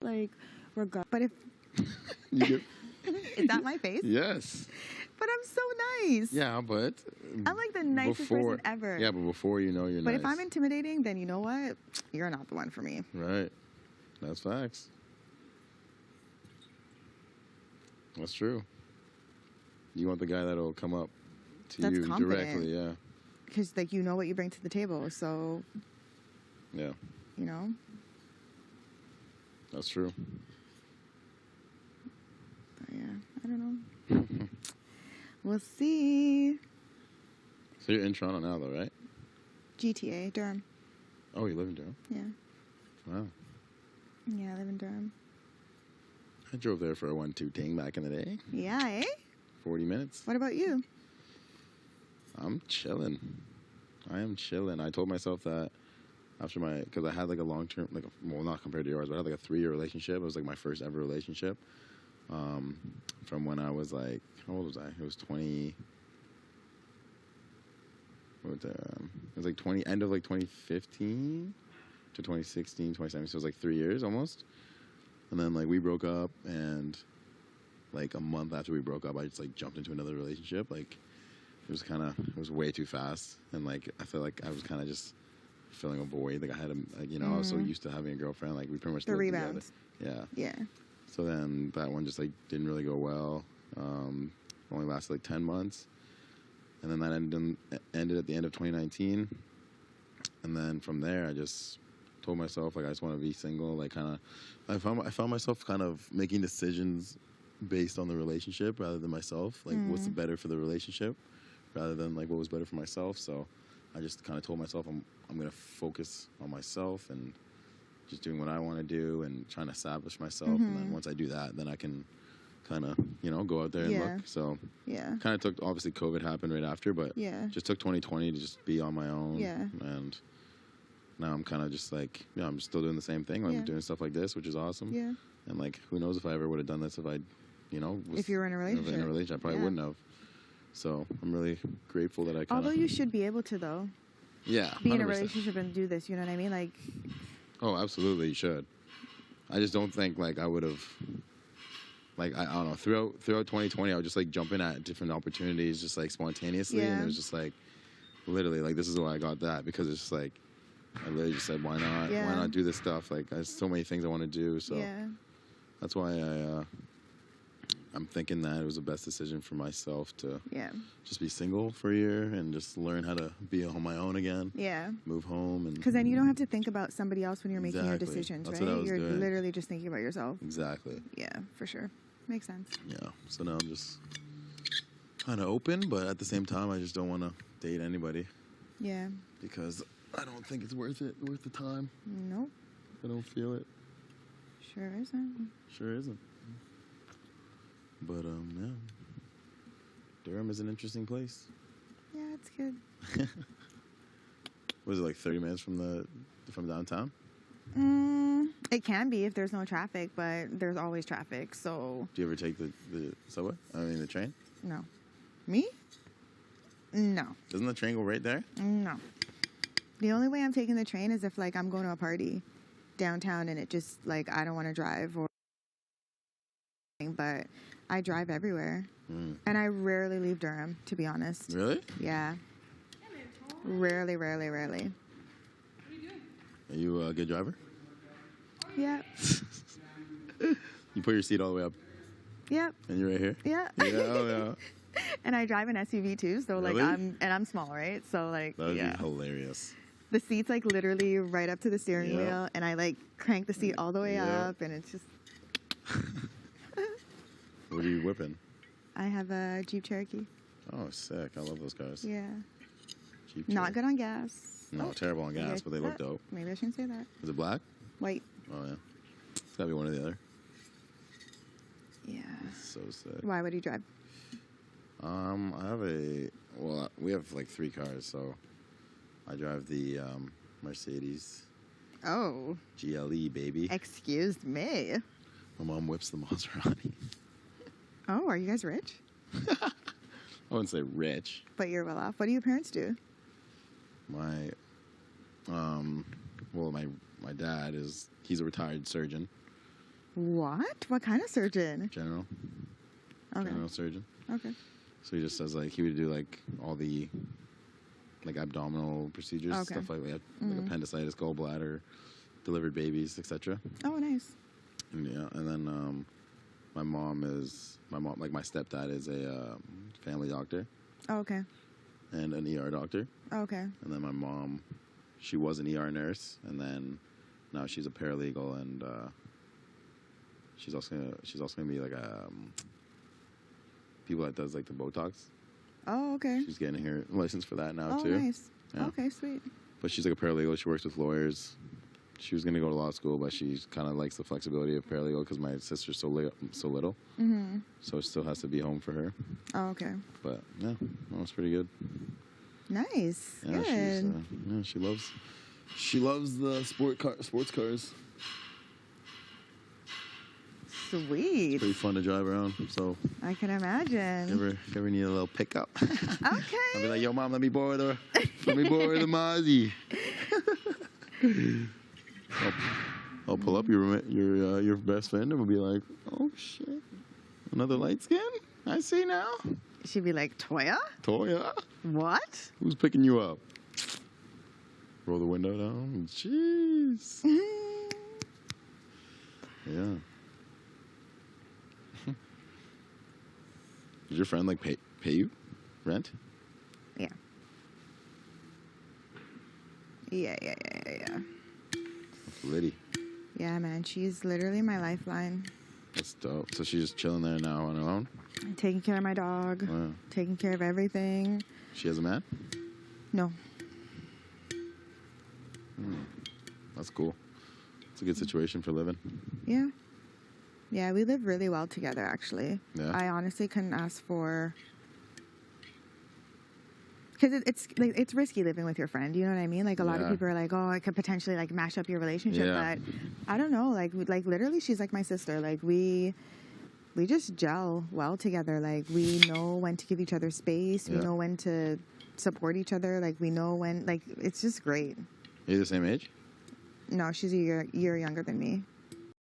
like, but if You get, is that my face? yes. But I'm so nice. Yeah, but I'm like the nicest person ever. Yeah, but before you know you're But nice. if I'm intimidating, then you know what? You're not the one for me. Right. That's facts. That's true. You want the guy that'll come up to That's you confident. directly, yeah. Because, like, you know what you bring to the table, so... Yeah. You know? That's true. But yeah, I don't know. We'll see. So you're in Toronto now, though, right? GTA, Durham. Oh, you live in Durham? Yeah. Wow. Yeah, I live in Durham. I drove there for a 1-2 ting back in the day. Yeah, eh? 40 minutes. What about you? I'm chilling. I am chilling. I told myself that after because I had like a long-term, well, not compared to yours, but I had like a 3-year relationship. It was like my first ever relationship. From when I was like, how old was I? It was 20. It was like end of like 2015 to 2016, 2017. So it was like 3 years almost. And then like we broke up, and like a month after we broke up, I just like jumped into another relationship. Like it was way too fast, and like I feel like I was kind of just filling a void. Like I had I was so used to having a girlfriend. Like we pretty much the lived rebounds. together. Yeah. Yeah. So then that one just like didn't really go well. Only lasted like 10 months, and then that ended at the end of 2019. And then from there, I just told myself like I just want to be single. Like I found myself kind of making decisions based on the relationship rather than myself. Like what's better for the relationship, rather than like what was better for myself. So I just kind of told myself I'm gonna focus on myself and just doing what I want to do and trying to establish myself. And then once I do that, then I can kind of go out there and look. So kind of took, obviously COVID happened right after, but just took 2020 to just be on my own. And now I'm kind of just like, I'm just still doing the same thing. I'm doing stuff like this, which is awesome. And like, who knows if I ever would have done this if I, was if you were in a relationship. I probably wouldn't have. So I'm really grateful that I kind of. Although you should be able to, though. Yeah. Be in a relationship and do this, you know what I mean? Like. Oh, absolutely, you should. I just don't think like I would have. Like I don't know. Throughout 2020, I would just like jump in at different opportunities, just like spontaneously, and it was just like, literally, like this is why I got that, because it's just like, I literally just said, why not? Why not do this stuff? Like there's so many things I want to do, so that's why I'm thinking that it was the best decision for myself to just be single for a year and just learn how to be on my own again. Yeah. Move home. And because then you don't have to think about somebody else when you're making your decisions, That's right? What I was you're doing. Literally just thinking about yourself. Exactly. Yeah, for sure. Makes sense. Yeah. So now I'm just kind of open, but at the same time, I just don't want to date anybody. Yeah. Because I don't think it's worth the time. Nope. I don't feel it. Sure isn't. Sure isn't. But, yeah. Durham is an interesting place. Yeah, it's good. Was it like 30 minutes from downtown? It can be if there's no traffic, but there's always traffic, so... Do you ever take the subway? I mean, the train? No. Me? No. Doesn't the train go right there? No. The only way I'm taking the train is if, like, I'm going to a party downtown and it just, like, I don't want to drive or... But I drive everywhere. And I rarely leave Durham, to be honest. Really? Yeah. Rarely. What are you doing? Are you a good driver? Yeah. You put your seat all the way up. Yep. And you're right here? Yeah. Yeah, oh yeah. And I drive an SUV too, so like Really? I'm small, right? So like That would be hilarious. The seat's like literally right up to the steering wheel, and I like crank the seat all the way up, and it's just. What are you whipping? I have a Jeep Cherokee. Oh, sick! I love those cars. Yeah. Jeep Not Cherokee. good on gas. No, terrible on gas, but they look dope. Maybe I shouldn't say that. Is it black? White. Oh yeah. It's gotta be one or the other. Yeah. So sick. Why? What do you drive? We have like 3 cars, so I drive the Mercedes. Oh. GLE, baby. Excuse me. My mom whips the Maserati. Oh, are you guys rich? I wouldn't say rich. But you're well off. What do your parents do? My dad he's a retired surgeon. What? What kind of surgeon? General surgeon. Okay. So he just says like he would do like all the like abdominal procedures, Okay. stuff like that, like appendicitis, gallbladder, delivered babies, etc. Oh, nice. And then my mom, like my stepdad is a family doctor Oh, okay. and an ER doctor. Oh, okay. And then my mom, she was an ER nurse, and then now she's a paralegal, and she's also gonna be like a people that does like the Botox. Oh, okay. She's getting her license for that now Oh, too. nice. Yeah. Okay, sweet. But she's like a paralegal. She works with lawyers. She was gonna go to law school, but she kind of likes the flexibility of paralegal because my sister's so little. Mm-hmm. So it still has to be home for her. Oh, okay. But yeah, that was pretty good. Nice. Yeah, Good. she loves the sports cars. Sweet. Pretty fun to drive around. So I can imagine. if you ever need a little pickup, I'll be Okay. like, yo, mom, let me borrow the Mozzie. I'll pull up your best friend and we'll be like, oh shit, another light skin? I see now. She'd be like, Toya? Toya, What? who's picking you up? Roll the window down. Jeez. Yeah. Did your friend like pay you rent? Yeah. Yeah. That's Liddy. Yeah, man. She's literally my lifeline. That's dope. So she's just chilling there now on her own? Taking care of my dog. Wow. Taking care of everything. She has a man? No. That's cool. It's a good situation for living. Yeah. Yeah, we live really well together, actually. Yeah. I honestly couldn't ask for... Because it's risky living with your friend, you know what I mean? Like, a lot of Yeah. people are like, oh, it could potentially, like, mash up your relationship. Yeah. But I don't know. Like, literally, she's like my sister. Like, we just gel well together. Like, we know when to give each other space. We Yeah. know when to support each other. Like, we know when... Like, it's just great. Are you the same age? No, she's a year younger than me.